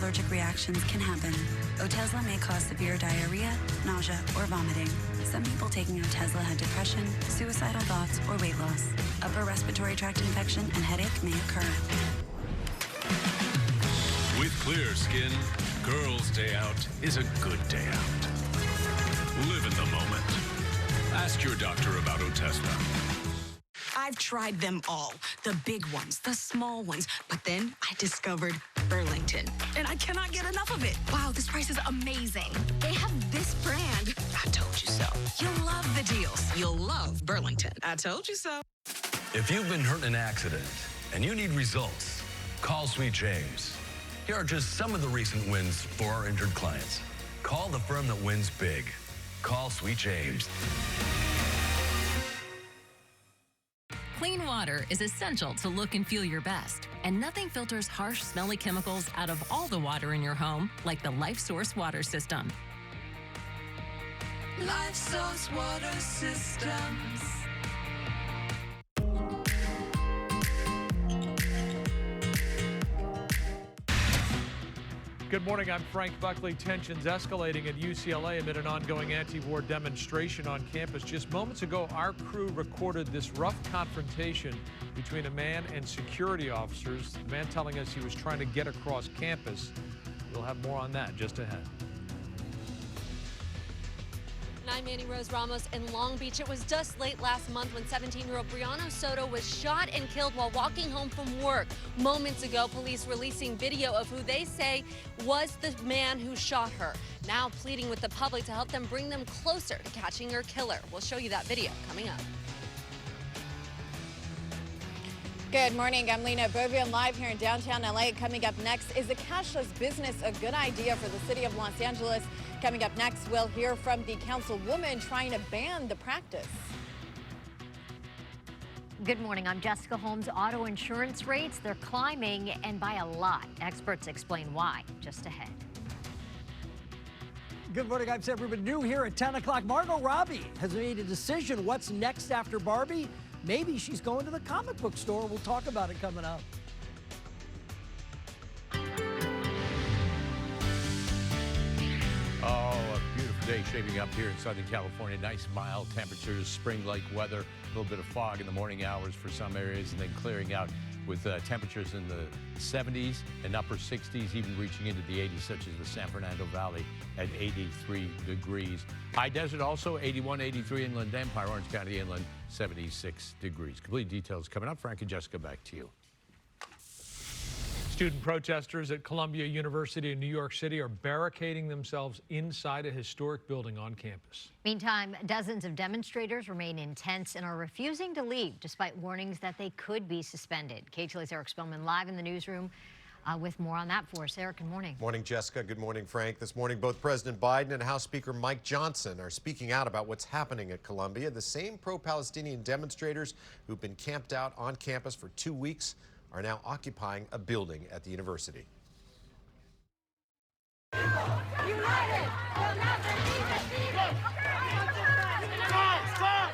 allergic reactions can happen. Otezla may cause severe diarrhea, nausea, or vomiting. Some people taking Otezla had depression, suicidal thoughts, or weight loss. Upper respiratory tract infection and headache may occur. With clear skin, girls' day out is a good day out. Live in the moment. Ask your doctor about Otezla. I've tried them all, the big ones, the small ones, but then I discovered Burlington, and I cannot get enough of it. Wow, this price is amazing. They have this brand. I told you so. You'll love the deals. You'll love Burlington. I told you so. If you've been hurt in an accident and you need results, call Sweet James. Here are just some of the recent wins for our injured clients. Call the firm that wins big. Call Sweet James. Clean water is essential to look and feel your best, and nothing filters harsh, smelly chemicals out of all the water in your home like the Life Source water system. Life Source water systems. Good morning, I'm Frank Buckley. Tensions escalating at UCLA amid an ongoing anti-war demonstration on campus. Just moments ago, our crew recorded this rough confrontation between a man and security officers. The man telling us he was trying to get across campus. We'll have more on that just ahead. I'm Manny Rose Ramos in Long Beach. It was just late last month when 17-year-old Brianna Soto was shot and killed while walking home from work. Moments ago, police releasing video of who they say was the man who shot her. Now pleading with the public to help them bring them closer to catching her killer. We'll show you that video coming up. Good morning, I'm Lena Bovian live here in downtown LA. Coming up next, is a cashless business a good idea for the city of Los Angeles? Coming up next, we'll hear from the councilwoman trying to ban the practice. Good morning, I'm Jessica Holmes. Auto insurance rates, they're climbing, and by a lot. Experts explain why, just ahead. Good morning, I'm Sam Rubin. New here at 10 o'clock. Margot Robbie has made a decision. What's next after Barbie? Maybe she's going to the comic book store. We'll talk about it coming up. Oh, a beautiful day shaping up here in Southern California. Nice mild temperatures, spring-like weather, a little bit of fog in the morning hours for some areas, and then clearing out with temperatures in the 70s and upper 60s, even reaching into the 80s, such as the San Fernando Valley at 83 degrees. High desert also 81, 83 inland Empire, Orange County inland 76 degrees. Complete details coming up. Frank and Jessica, back to you. Student protesters at Columbia University in New York City are barricading themselves inside a historic building on campus. Meantime, dozens of demonstrators remain in tents and are refusing to leave despite warnings that they could be suspended. KTLA's Eric Spellman live in the newsroom with more on that for us. Eric, good morning. Morning, Jessica. Good morning, Frank. This morning, both President Biden and House Speaker Mike Johnson are speaking out about what's happening at Columbia. The same pro-Palestinian demonstrators who've been camped out on campus for 2 weeks are now occupying a building at the university. United will never be defeated. Stop!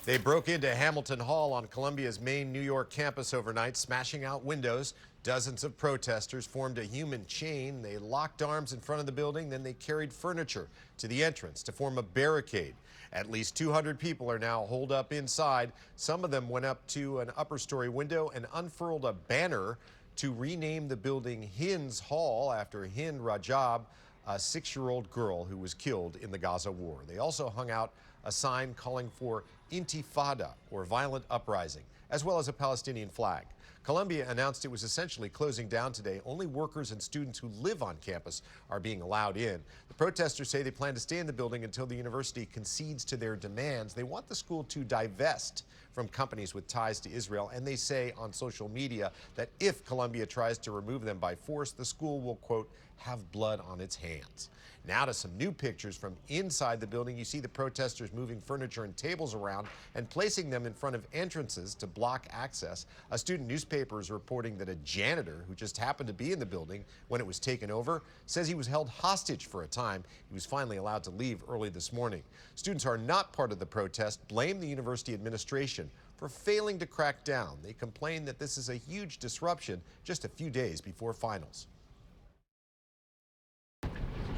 They broke into Hamilton Hall on Columbia's main New York campus overnight, smashing out windows. Dozens of protesters formed a human chain. They locked arms in front of the building, then they carried furniture to the entrance to form a barricade. At least 200 people are now holed up inside. Some of them went up to an upper story window and unfurled a banner to rename the building Hind's Hall after Hind Rajab, a 6-year-old girl who was killed in the Gaza war. They also hung out a sign calling for Intifada, or violent uprising, as well as a Palestinian flag. Columbia announced it was essentially closing down today. Only workers and students who live on campus are being allowed in. The protesters say they plan to stay in the building until the university concedes to their demands. They want the school to divest from companies with ties to Israel, and they say on social media that if Columbia tries to remove them by force, the school will, quote, have blood on its hands. Now to some new pictures from inside the building. You see the protesters moving furniture and tables around and placing them in front of entrances to block access. A student newspaper is reporting that a janitor who just happened to be in the building when it was taken over says he was held hostage for a time. He was finally allowed to leave early this morning. Students who are not part of the protest blame the university administration for failing to crack down. They complain that this is a huge disruption just a few days before finals.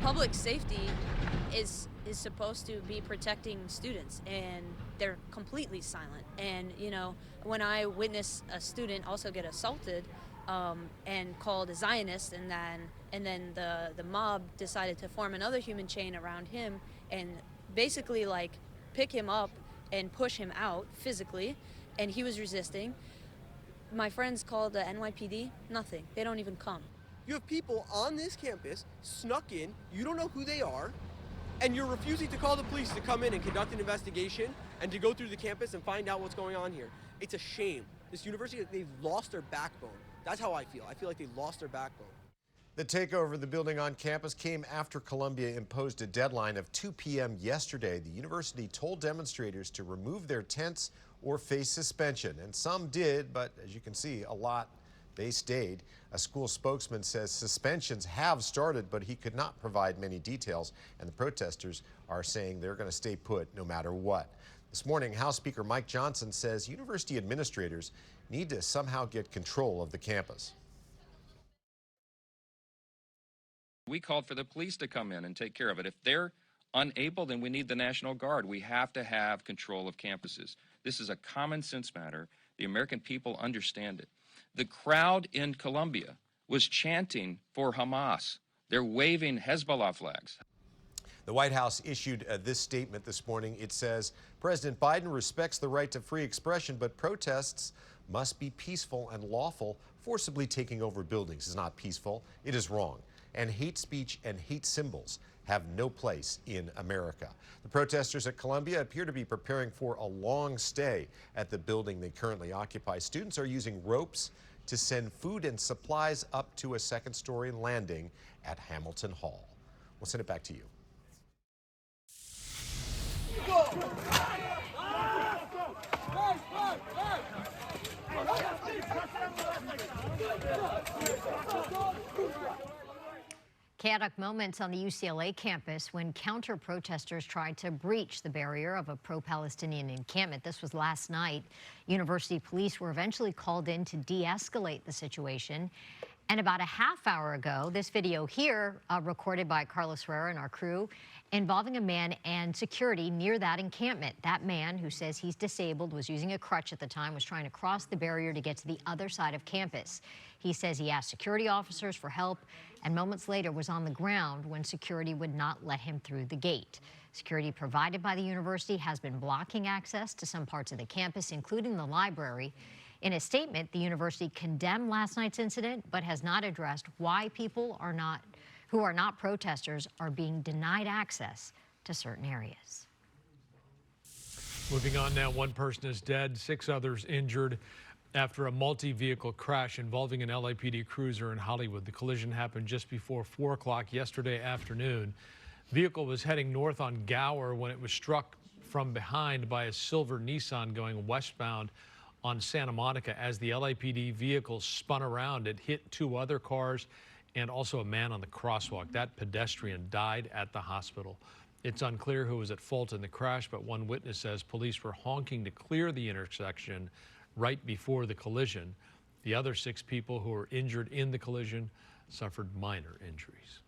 Public safety is supposed to be protecting students, and they're completely silent. And you know, when I witness a student also get assaulted and called a Zionist, and then the mob decided to form another human chain around him and basically like pick him up and push him out physically, and he was resisting. My friends called the NYPD, nothing. They don't even come. You have people on this campus snuck in, you don't know who they are, and you're refusing to call the police to come in and conduct an investigation and to go through the campus and find out what's going on here. It's a shame. This university, they've lost their backbone. That's how I feel. I feel like they lost their backbone. The takeover of the building on campus came after Columbia imposed a deadline of 2 p.m. yesterday. The university told demonstrators to remove their tents or face suspension, and some did, but as you can see, a lot they stayed. A school spokesman says suspensions have started, but he could not provide many details, and the protesters are saying they're going to stay put no matter what. This morning, House Speaker Mike Johnson says university administrators need to somehow get control of the campus. We called for the police to come in and take care of it. If they're unable, then we need the National Guard. We have to have control of campuses. This is a common sense matter. The American people understand it. The crowd in Columbia was chanting for Hamas. They're waving Hezbollah flags. The White House issued this statement this morning. It says, President Biden respects the right to free expression, but protests must be peaceful and lawful. Forcibly taking over buildings is not peaceful. It is wrong. And hate speech and hate symbols have no place in America. The protesters at Columbia appear to be preparing for a long stay at the building they currently occupy. Students are using ropes to send food and supplies up to a second-story landing at Hamilton Hall. We'll send it back to you. Chaotic moments on the UCLA campus when counter-protesters tried to breach the barrier of a pro-Palestinian encampment. This was last night. University police were eventually called in to de-escalate the situation. And about a half hour ago, this video here, recorded by Carlos Herrera and our crew, involving a man and security near that encampment. That man, who says he's disabled, was using a crutch at the time, was trying to cross the barrier to get to the other side of campus. He says he asked security officers for help, and moments later was on the ground when security would not let him through the gate. Security provided by the university has been blocking access to some parts of the campus, including the library. In a statement, the university condemned last night's incident, but has not addressed why people who are not protesters are being denied access to certain areas. Moving on now, one person is dead, 6 others injured after a multi-vehicle crash involving an LAPD cruiser in Hollywood. The collision happened just before 4 o'clock yesterday afternoon. The vehicle was heading north on Gower when it was struck from behind by a silver Nissan going westbound on Santa Monica. As the LAPD vehicle spun around, it hit 2 other cars and also a man on the crosswalk. That pedestrian died at the hospital. It's unclear who was at fault in the crash, but one witness says police were honking to clear the intersection right before the collision. The other 6 people who were injured in the collision suffered minor injuries.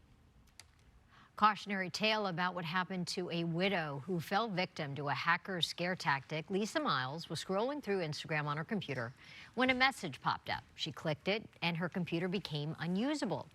Cautionary tale about what happened to a widow who fell victim to a hacker's scare tactic. Lisa Miles was scrolling through Instagram on her computer when a message popped up. She clicked it and her computer became unusable.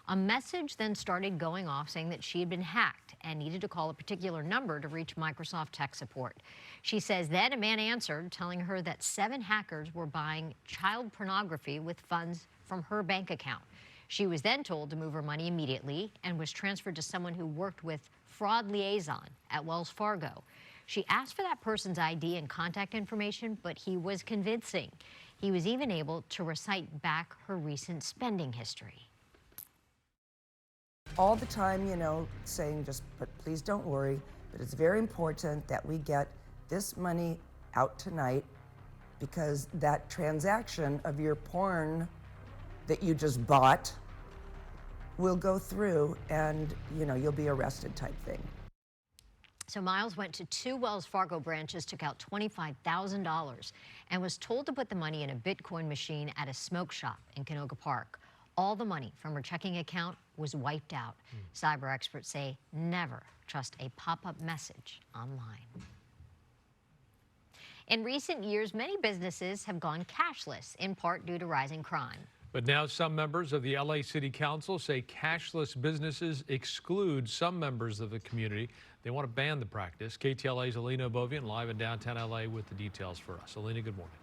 A message then started going off saying that she had been hacked and needed to call a particular number to reach Microsoft tech support. She says then a man answered, telling her that 7 hackers were buying child pornography with funds from her bank account. She was then told to move her money immediately and was transferred to someone who worked with Fraud Liaison at Wells Fargo. She asked for that person's ID and contact information, but he was convincing. He was even able to recite back her recent spending history. All the time, you know, saying but please don't worry, but it's very important that we get this money out tonight because that transaction of your porn that you just bought will go through and, you know, you'll be arrested type thing. So Miles went to 2 Wells Fargo branches, took out $25,000, and was told to put the money in a Bitcoin machine at a smoke shop in Canoga Park. All the money from her checking account was wiped out. Cyber experts say never trust a pop-up message online. In recent years, many businesses have gone cashless, in part due to rising crime. But now some members of the LA City Council say cashless businesses exclude some members of the community. They want to ban the practice. KTLA's Alina Bovian live in downtown LA with the details for us. Alina, good morning.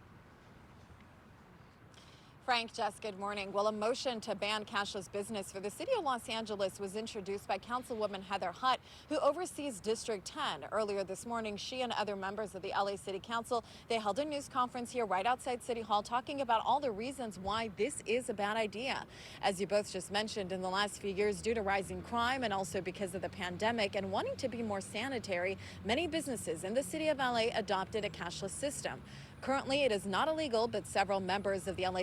Frank, Jess, good morning. Well, a motion to ban cashless business for the city of Los Angeles was introduced by Councilwoman Heather Hutt, who oversees District 10. Earlier this morning, she and other members of the LA City Council, they held a news conference here right outside City Hall talking about all the reasons why this is a bad idea. As you both just mentioned, in the last few years, due to rising crime and also because of the pandemic and wanting to be more sanitary, many businesses in the city of LA adopted a cashless system. Currently, it is not illegal, but several members of the LA